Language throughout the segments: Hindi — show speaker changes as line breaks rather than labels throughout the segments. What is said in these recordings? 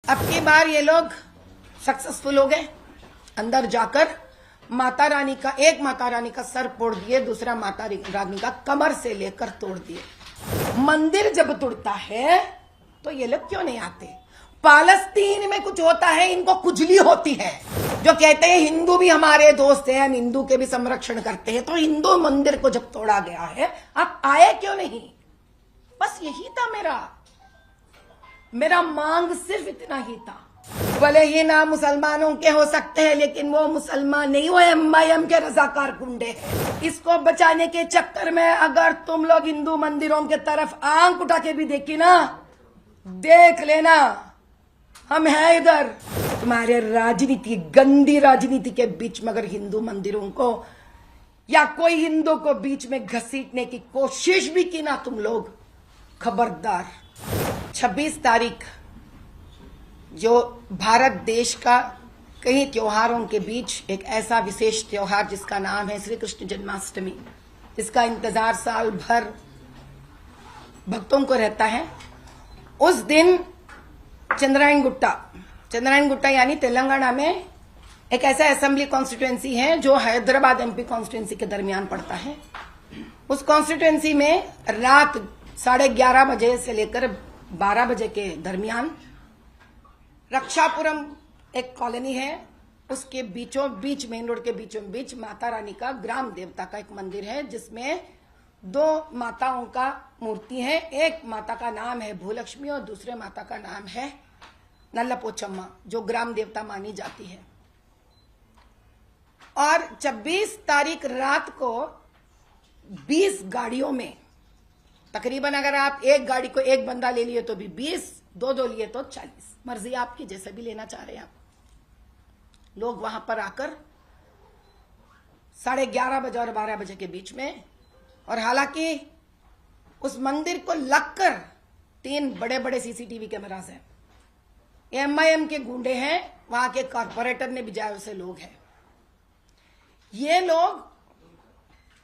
अब की बार ये लोग सक्सेसफुल हो गए। अंदर जाकर एक माता रानी का सर फोड़ दिए, दूसरा माता रानी का कमर से लेकर तोड़ दिए। मंदिर जब टूटता है तो ये लोग क्यों नहीं आते? पालस्तीन में कुछ होता है, इनको खुजली होती है, जो कहते हैं हिंदू भी हमारे दोस्त हैं, हम हिंदू के भी संरक्षण करते हैं। तो हिंदू मंदिर को जब तोड़ा गया है, आप आए क्यों नहीं? बस यही था मेरा मांग सिर्फ इतना ही था। भले ही ना मुसलमानों के हो सकते हैं, लेकिन वो मुसलमान नहीं, वो एमआईएम के रजाकार गुंडे हैं। इसको बचाने के चक्कर में अगर तुम लोग हिंदू मंदिरों के तरफ आंख उठा के भी देखी ना, देख लेना हम हैं इधर। तुम्हारे राजनीति, गंदी राजनीति के बीच में अगर हिंदू मंदिरों को या कोई हिंदू को बीच में घसीटने की कोशिश भी की ना तुम लोग, खबरदार। 26 तारीख जो भारत देश का कई त्योहारों के बीच एक ऐसा विशेष त्योहार जिसका नाम है श्री कृष्ण जन्माष्टमी, जिसका इंतजार साल भर भक्तों को रहता है। उस दिन चंद्रायण गुट्टा यानी तेलंगाना में एक ऐसा असेंबली कॉन्स्टिट्यूएंसी है जो हैदराबाद एमपी कॉन्स्टिट्यूएंसी के दरमियान पड़ता है। उस कॉन्स्टिट्यूएंसी में रात 11:30 बजे से लेकर 12 बजे के दरमियान रक्षापुरम एक कॉलोनी है, उसके बीचों बीच, मेन रोड के बीचों बीच माता रानी का ग्राम देवता का एक मंदिर है, जिसमें 2 माताओं का मूर्ति है। एक माता का नाम है भूलक्ष्मी और दूसरे माता का नाम है नल्लपोचम्मा, जो ग्राम देवता मानी जाती है। और 26 तारीख रात को 20 गाड़ियों में, तकरीबन अगर आप एक गाड़ी को एक बंदा ले लिए तो भी 20, 2 लिए तो 40, मर्जी आपकी, जैसे भी लेना चाह रहे हैं आप। लोग वहां पर आकर 11:30 बजे और 12 बजे के बीच में, और हालांकि उस मंदिर को लगकर 3 बड़े बड़े सीसीटीवी कैमरास हैं। एमआईएम के गुंडे हैं, वहां के कॉर्पोरेटर ने भिजाए से लोग हैं। ये लोग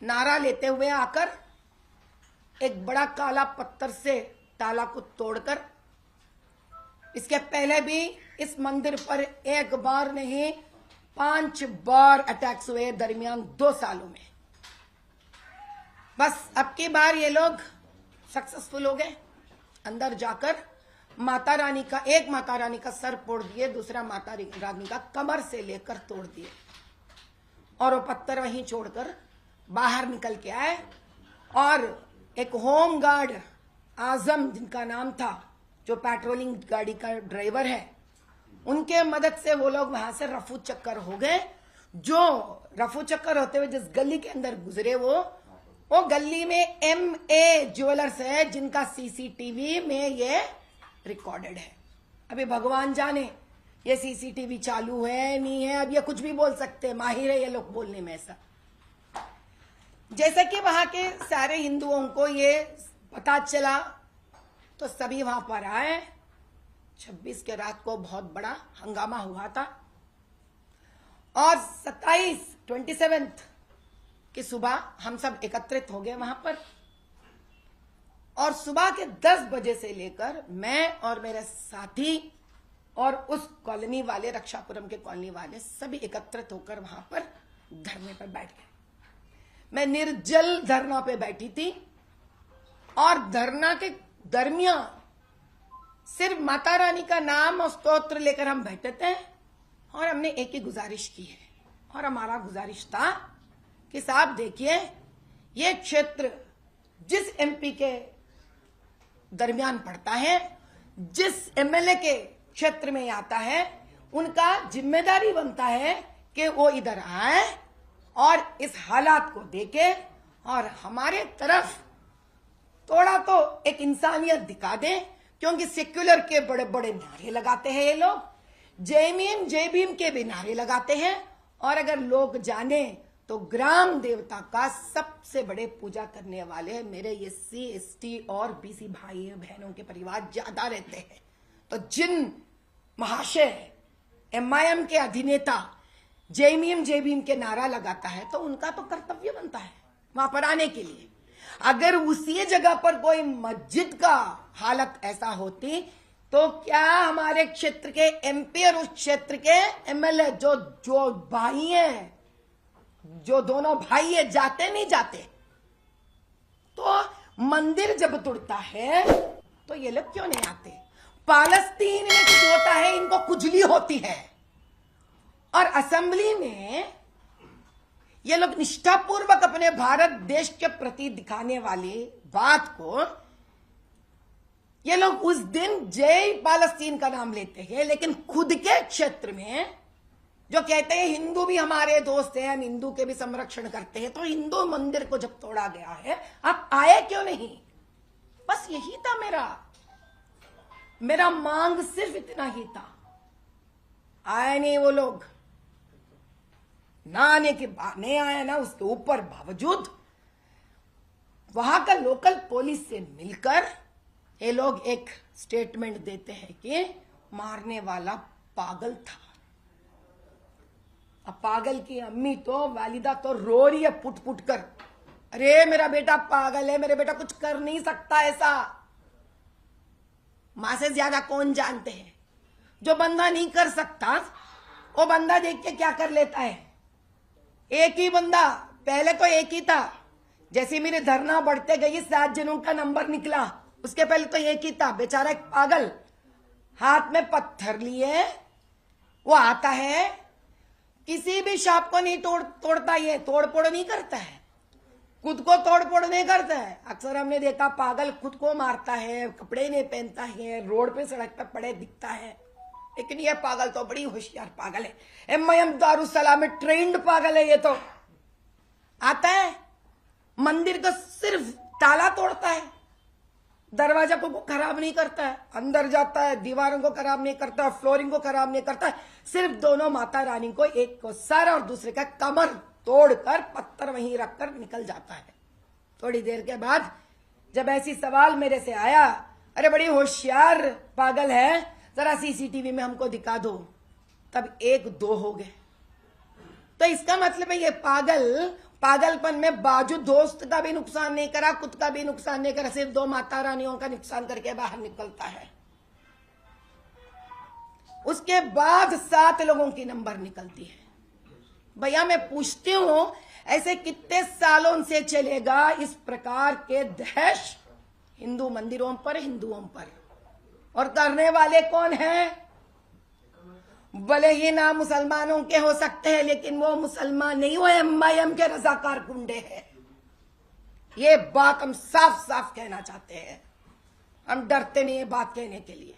नारा लेते हुए आकर एक बड़ा काला पत्थर से ताला को तोड़कर, इसके पहले भी इस मंदिर पर 1 बार नहीं 5 बार अटैक्स हुए दरमियान 2 सालों में। बस अब की बार ये लोग सक्सेसफुल हो गए। अंदर जाकर एक माता रानी का सर फोड़ दिए, दूसरा माता रानी का कमर से लेकर तोड़ दिए, और वो पत्थर वहीं छोड़कर बाहर निकल के आए। और एक होम गार्ड आजम जिनका नाम था, जो पेट्रोलिंग गाड़ी का ड्राइवर है, उनके मदद से वो लोग वहां से रफू चक्कर हो गए। जो रफू चक्कर होते हुए जिस गली के अंदर गुजरे, वो गली में MA ज्वेलर्स है, जिनका सीसीटीवी में ये रिकॉर्डेड है। अभी भगवान जाने ये सीसीटीवी चालू है नहीं है, अब ये कुछ भी बोल सकते हैं, माहिर है ये लोग बोलने में। ऐसा जैसे कि वहां के सारे हिंदुओं को ये पता चला तो सभी वहां पर आए। 26 के रात को बहुत बड़ा हंगामा हुआ था, और 27 की सुबह हम सब एकत्रित हो गए वहां पर। और सुबह के 10 बजे से लेकर मैं और मेरे साथी और उस कॉलोनी वाले, रक्षापुरम के कॉलोनी वाले, सभी एकत्रित होकर वहां पर धरने पर बैठ गए। मैं निर्जल धरना पे बैठी थी, और धरना के दरमियान सिर्फ माता रानी का नाम और स्तोत्र लेकर हम बैठे थे, और हमने एक ही गुजारिश की है। और हमारा गुजारिश था कि साहब देखिए, ये क्षेत्र जिस MP के दरमियान पड़ता है, जिस MLA के क्षेत्र में आता है, उनका जिम्मेदारी बनता है कि वो इधर आए और इस हालात को देखे और हमारे तरफ थोड़ा तो एक इंसानियत दिखा दे। क्योंकि सेक्युलर के बड़े बड़े नारे लगाते हैं ये लोग, जय भीम के भी नारे लगाते हैं, और अगर लोग जाने तो ग्राम देवता का सबसे बड़े पूजा करने वाले मेरे SC ST और BC भाई बहनों के परिवार ज्यादा रहते हैं। तो जिन महाशय MIM के अधिनेता जय भीम के नारा लगाता है, तो उनका तो कर्तव्य बनता है वहां पर आने के लिए। अगर उसी जगह पर कोई मस्जिद का हालत ऐसा होती तो क्या हमारे क्षेत्र के एमपी और उस क्षेत्र के एमएलए जो भाई हैं, जो दोनों भाई है, जाते नहीं जाते? तो मंदिर जब तुड़ता है तो ये लोग क्यों नहीं आते? पालस्तीन में कुछ होता है, इनको खुजली होती है, और असेंबली में ये लोग निष्ठापूर्वक अपने भारत देश के प्रति दिखाने वाली बात को ये लोग उस दिन जय पालस्तीन का नाम लेते हैं, लेकिन खुद के क्षेत्र में जो कहते हैं हिंदू भी हमारे दोस्त हैं, हम हिंदू के भी संरक्षण करते हैं, तो हिंदू मंदिर को जब तोड़ा गया है आप आए क्यों नहीं? बस यही था मेरा मांग, सिर्फ इतना ही था। आए नहीं वो लोग, ना आने के बाद नहीं आया ना, उसके ऊपर बावजूद वहां का लोकल पुलिस से मिलकर ये लोग एक स्टेटमेंट देते हैं कि मारने वाला पागल था। अब पागल की अम्मी तो, वालिदा तो रो रही है पुट पुट कर, अरे मेरा बेटा पागल है, मेरा बेटा कुछ कर नहीं सकता ऐसा। मां से ज्यादा कौन जानते हैं? जो बंदा नहीं कर सकता वो बंदा देख के क्या कर लेता है? एक ही बंदा, पहले तो एक ही था, जैसे मेरे धरना बढ़ते गई 7 जनों का नंबर निकला, उसके पहले तो एक ही था, बेचारा एक पागल, हाथ में पत्थर लिए वो आता है, किसी भी शॉप को नहीं तोड़ता, ये तोड़ फोड़ नहीं करता है, खुद को तोड़ फोड़ नहीं करता है। अक्सर हमने देखा पागल खुद को मारता है, कपड़े नहीं पहनता है, रोड पे सड़क पे पड़े दिखता है, लेकिन ये पागल तो बड़ी होशियार पागल है। एमआईएम दारुसलाम में ट्रेंड पागल है। ये तो आता है मंदिर का सिर्फ ताला तोड़ता है, दरवाजा को खराब नहीं करता है, अंदर जाता है, दीवारों को खराब नहीं करता, फ्लोरिंग को खराब नहीं करता, सिर्फ दोनों माता रानी को, एक को सर और दूसरे का कमर तोड़कर पत्थर वहीं रखकर निकल जाता है। थोड़ी देर के बाद जब ऐसी सवाल मेरे से आया, अरे बड़ी होशियार पागल है, जरा सीसीटीवी में हमको दिखा दो, तब 1-2 हो गए। तो इसका मतलब है ये पागलपन में बाजू दोस्त का भी नुकसान नहीं करा, खुद का भी नुकसान नहीं करा, सिर्फ 2 माता रानियों का नुकसान करके बाहर निकलता है। उसके बाद 7 लोगों की नंबर निकलती है। भैया मैं पूछती हूं, ऐसे कितने सालों से चलेगा इस प्रकार के दहश हिंदू मंदिरों पर, हिंदुओं पर? और करने वाले कौन हैं? भले ही ना मुसलमानों के हो सकते हैं, लेकिन वो मुसलमान नहीं, वो एमआईएम के रजाकार गुंडे हैं। ये बात हम साफ साफ कहना चाहते हैं, हम डरते नहीं है बात कहने के लिए।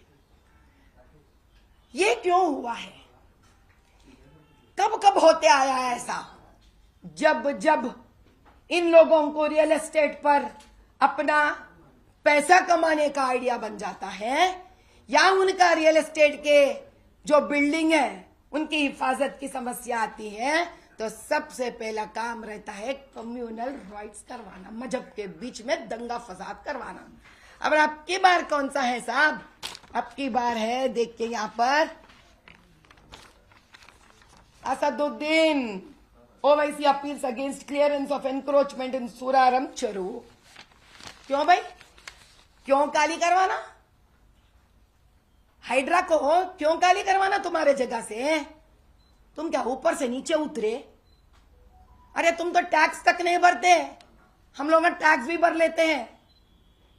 ये क्यों हुआ है? कब कब होते आया है ऐसा? जब इन लोगों को रियल एस्टेट पर अपना पैसा कमाने का आइडिया बन जाता है, या उनका रियल एस्टेट के जो बिल्डिंग है उनकी हिफाजत की समस्या आती है, तो सबसे पहला काम रहता है कम्युनल राइट्स करवाना, मजहब के बीच में दंगा फसाद करवाना। अब आपकी बार कौन सा है साहब? आपकी बार है, देखिए यहां पर, Asaduddin Owaisi appeals against clearance of encroachment in Suraram Cheru. क्यों भाई, क्यों काली करवाना? हाइड्रा को क्यों काली करवाना तुम्हारे जगह से? तुम क्या ऊपर से नीचे उतरे? अरे तुम तो टैक्स तक नहीं भरते, हम लोग टैक्स भी भर लेते हैं।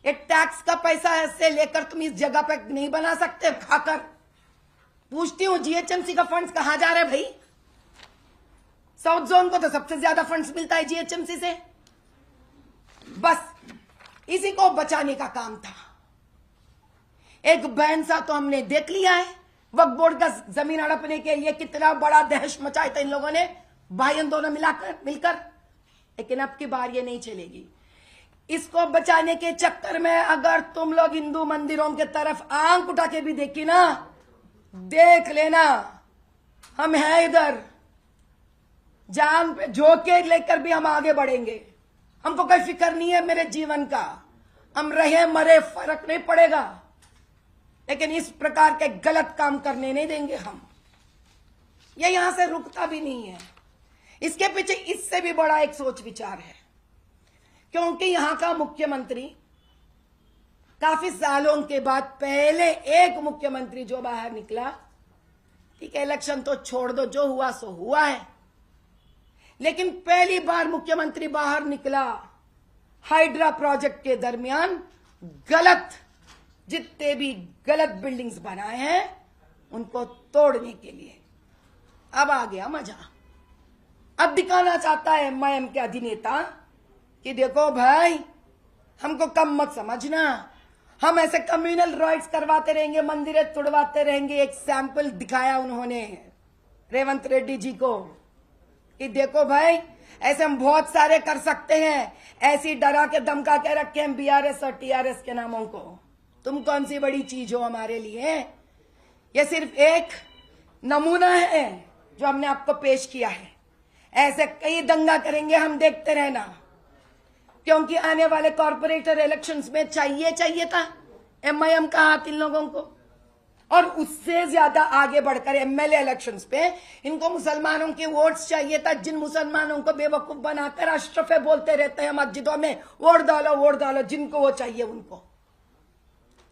ये टैक्स का पैसा ऐसे लेकर तुम इस जगह पे नहीं बना सकते खाकर? पूछती हूँ जीएचएमसी का फंड्स कहां जा रहे भाई? साउथ जोन को तो सबसे ज्यादा फंड्स मिलता है जीएचएमसी से। बस इसी को बचाने का काम था। एक बहन सा तो हमने देख लिया है, वक्फ बोर्ड का जमीन हड़पने के लिए कितना बड़ा दहश मचाया था इन लोगों ने, भाइयों दोनों मिलकर। लेकिन अब की बार ये नहीं चलेगी। इसको बचाने के चक्कर में अगर तुम लोग हिंदू मंदिरों के तरफ आंख उठा के भी देखी ना, देख लेना हम हैं इधर, जान पे झोंके लेकर भी हम आगे बढ़ेंगे। हमको कोई फिक्र नहीं है मेरे जीवन का, हम रहे मरे फर्क नहीं पड़ेगा, लेकिन इस प्रकार के गलत काम करने नहीं देंगे हम। ये यहां से रुकता भी नहीं है। इसके पीछे इससे भी बड़ा एक सोच विचार है, क्योंकि यहां का मुख्यमंत्री काफी सालों के बाद पहले एक मुख्यमंत्री जो बाहर निकला। ठीक है, इलेक्शन तो छोड़ दो, जो हुआ सो हुआ है, लेकिन पहली बार मुख्यमंत्री बाहर निकला हाइड्रा प्रोजेक्ट के दरमियान गलत, जितने भी गलत बिल्डिंग्स बनाए हैं उनको तोड़ने के लिए। अब आ गया मजा। अब दिखाना चाहता है एमआईएम के अधिनेता कि देखो भाई, हमको कम मत समझना, हम ऐसे कम्युनल राइट्स करवाते रहेंगे, मंदिरें तोड़वाते रहेंगे। एक सैंपल दिखाया उन्होंने रेवंत रेड्डी जी को कि देखो भाई, ऐसे हम बहुत सारे कर सकते हैं, ऐसी डरा के धमका के रखे हैं बीआरएस और टीआरएस के नामों को। तुम कौन सी बड़ी चीज हो हमारे लिए? यह सिर्फ एक नमूना है जो हमने आपको पेश किया है। ऐसे कई दंगा करेंगे हम, देखते रहना, क्योंकि आने वाले कॉर्पोरेटर इलेक्शंस में चाहिए था एमआईएम का हाथ इन लोगों को। और उससे ज्यादा आगे बढ़कर एमएलए इलेक्शंस पे इनको मुसलमानों के वोट्स चाहिए था, जिन मुसलमानों को बेवकूफ बनाकर अशरफे बोलते रहते हैं मस्जिदों में, वोट डालो, जिनको वो चाहिए उनको।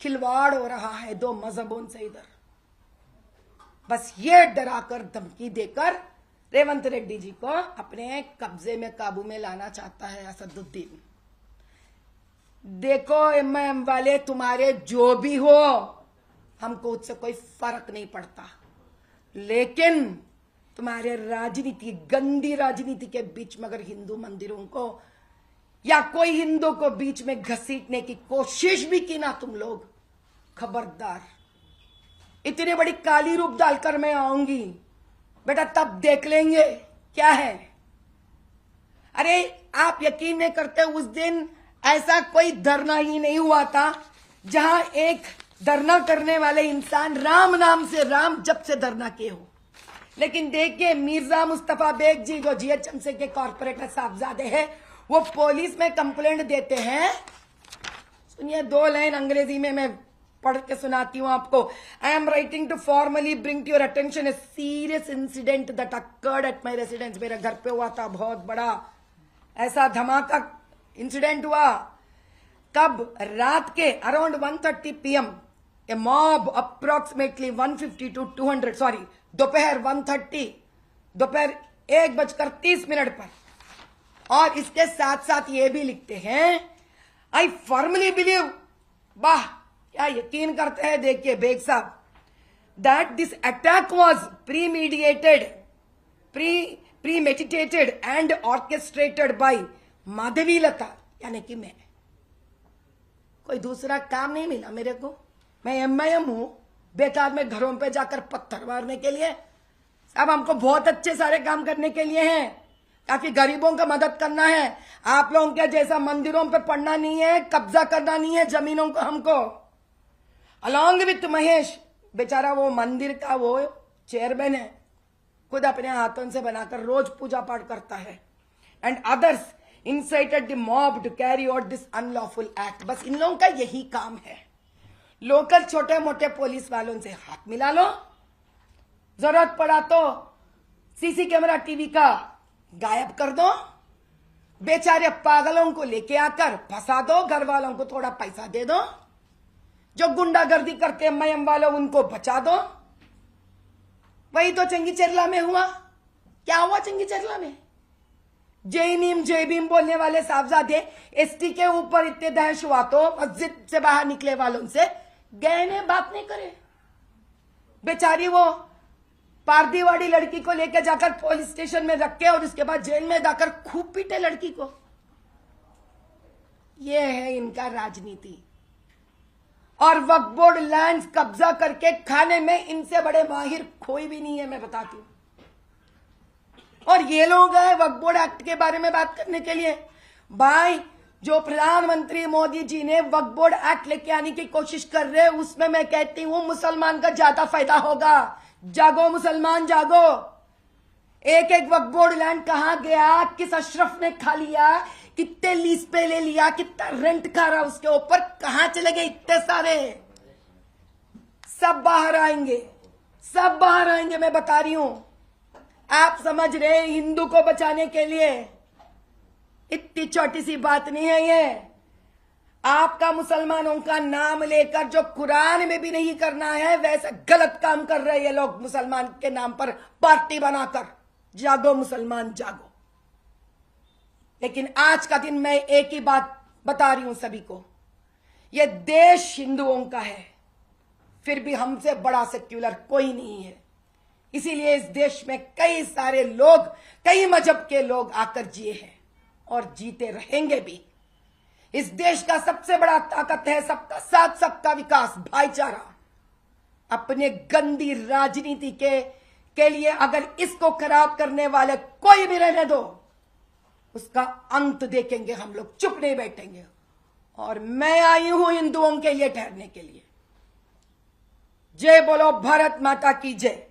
खिलवाड़ हो रहा है दो मजहबों से इधर। बस ये डराकर धमकी देकर रेवंत रेड्डी जी को अपने कब्जे में, काबू में लाना चाहता है असदुद्दीन। देखो एमआईएम वाले, तुम्हारे जो भी हो, हमको उससे कोई फर्क नहीं पड़ता, लेकिन तुम्हारे राजनीति, गंदी राजनीति के बीच में अगर हिंदू मंदिरों को या कोई हिंदू को बीच में घसीटने की कोशिश भी की ना तुम लोग, खबरदार। इतनी बड़ी काली रूप डालकर मैं आऊंगी बेटा, तब देख लेंगे क्या है। अरे आप यकीन नहीं करते, उस दिन ऐसा कोई धरना ही नहीं हुआ था जहां एक धरना करने वाले इंसान राम नाम से, राम जब से धरना किए हो। लेकिन देखिए, मिर्जा मुस्तफा बेग जी जो जीएचएमसी के कॉर्पोरेटर साहबजादे हैं, वो पुलिस में कंप्लेंट देते हैं। सुनिए, 2 लाइन अंग्रेजी में मैं पढ़ के सुनाती हूं आपको। I am writing to formally bring to your attention a serious incident that occurred at my residence. मेरे घर पे हुआ था, बहुत बड़ा ऐसा धमाका इंसिडेंट हुआ। कब? रात के around 1:30 PM A mob approximately 150 to 200, sorry, दोपहर 1:30, दोपहर 1:30 पर। और इसके साथ साथ ये भी लिखते हैं, आई फर्मली बिलीव, वाह क्या यकीन करते हैं, देखिए बेग साहब, that this attack was premeditated and orchestrated by Madhavi Latha, यानी कि मैं। कोई दूसरा काम नहीं मिला मेरे को, मैं एमआईएम हूं, बेकार में घरों पे जाकर पत्थर मारने के लिए। अब हमको बहुत अच्छे सारे काम करने के लिए हैं, ताकि गरीबों का मदद करना है। आप लोगों के जैसा मंदिरों पे पढ़ना नहीं है, कब्जा करना नहीं है जमीनों को हमको। अलॉन्ग विथ महेश, बेचारा वो मंदिर का वो चेयरमैन है, खुद अपने हाथों से बनाकर रोज पूजा पाठ करता है। And others incited the mob to carry out this unlawful act। बस इन लोगों का यही काम है। लोकल छोटे मोटे पुलिस वालों से हाथ मिला लो, जरूरत पड़ा तो सीसी कैमरा टीवी का गायब कर दो, बेचारे पागलों को लेके आकर फंसा दो, घर वालों को थोड़ा पैसा दे दो, जो गुंडागर्दी करते एमआईएम वालों उनको बचा दो। वही तो चंगीचेरला में हुआ। क्या हुआ चंगीचेरला में? जय नीम जय भीम बोलने वाले साहबजादे एसटी के ऊपर इतने दहश हुआ तो मस्जिद से बाहर निकले वालों से गहने बात नहीं करे। बेचारी वो पारदीवाड़ी लड़की को लेकर जाकर पुलिस स्टेशन में रखे और उसके बाद जेल में जाकर खूब पीटे लड़की को। ये है इनका राजनीति। और वक्फ बोर्ड लैंड कब्जा करके खाने में इनसे बड़े माहिर कोई भी नहीं है, मैं बताती हूं। और ये लोग आए वक्फ बोर्ड एक्ट के बारे में बात करने के लिए। भाई, जो प्रधानमंत्री मोदी जी ने वक्फ बोर्ड एक्ट लेके आने की कोशिश कर रहे हैं, उसमें मैं कहती हूं मुसलमान का ज्यादा फायदा होगा। जागो मुसलमान जागो। एक एक वक्फ बोर्ड लैंड कहां गया, किस अशरफ ने खा लिया, कितने लीज पे ले लिया, कितना रेंट खा रहा उसके ऊपर, कहां चले गए इतने सारे। सब बाहर आएंगे, सब बाहर आएंगे, मैं बता रही हूं। आप समझ रहे हैं, हिंदू को बचाने के लिए इतनी छोटी सी बात नहीं है ये। आपका मुसलमानों का नाम लेकर जो कुरान में भी नहीं करना है, वैसे गलत काम कर रहे हैं लोग मुसलमान के नाम पर पार्टी बनाकर। जागो मुसलमान जागो। लेकिन आज का दिन मैं एक ही बात बता रही हूं सभी को, यह देश हिंदुओं का है, फिर भी हमसे बड़ा सेक्युलर कोई नहीं है। इसीलिए इस देश में कई सारे लोग, कई मजहब के लोग आकर जिए हैं और जीते रहेंगे भी। इस देश का सबसे बड़ा ताकत है सबका साथ, सबका विकास, भाईचारा। अपने गंदी राजनीति के लिए अगर इसको खराब करने वाले कोई भी रहने दो, उसका अंत देखेंगे हम लोग, चुप नहीं बैठेंगे। और मैं आई हूं हिंदुओं के लिए ठहरने के लिए। जय बोलो भारत माता की जय।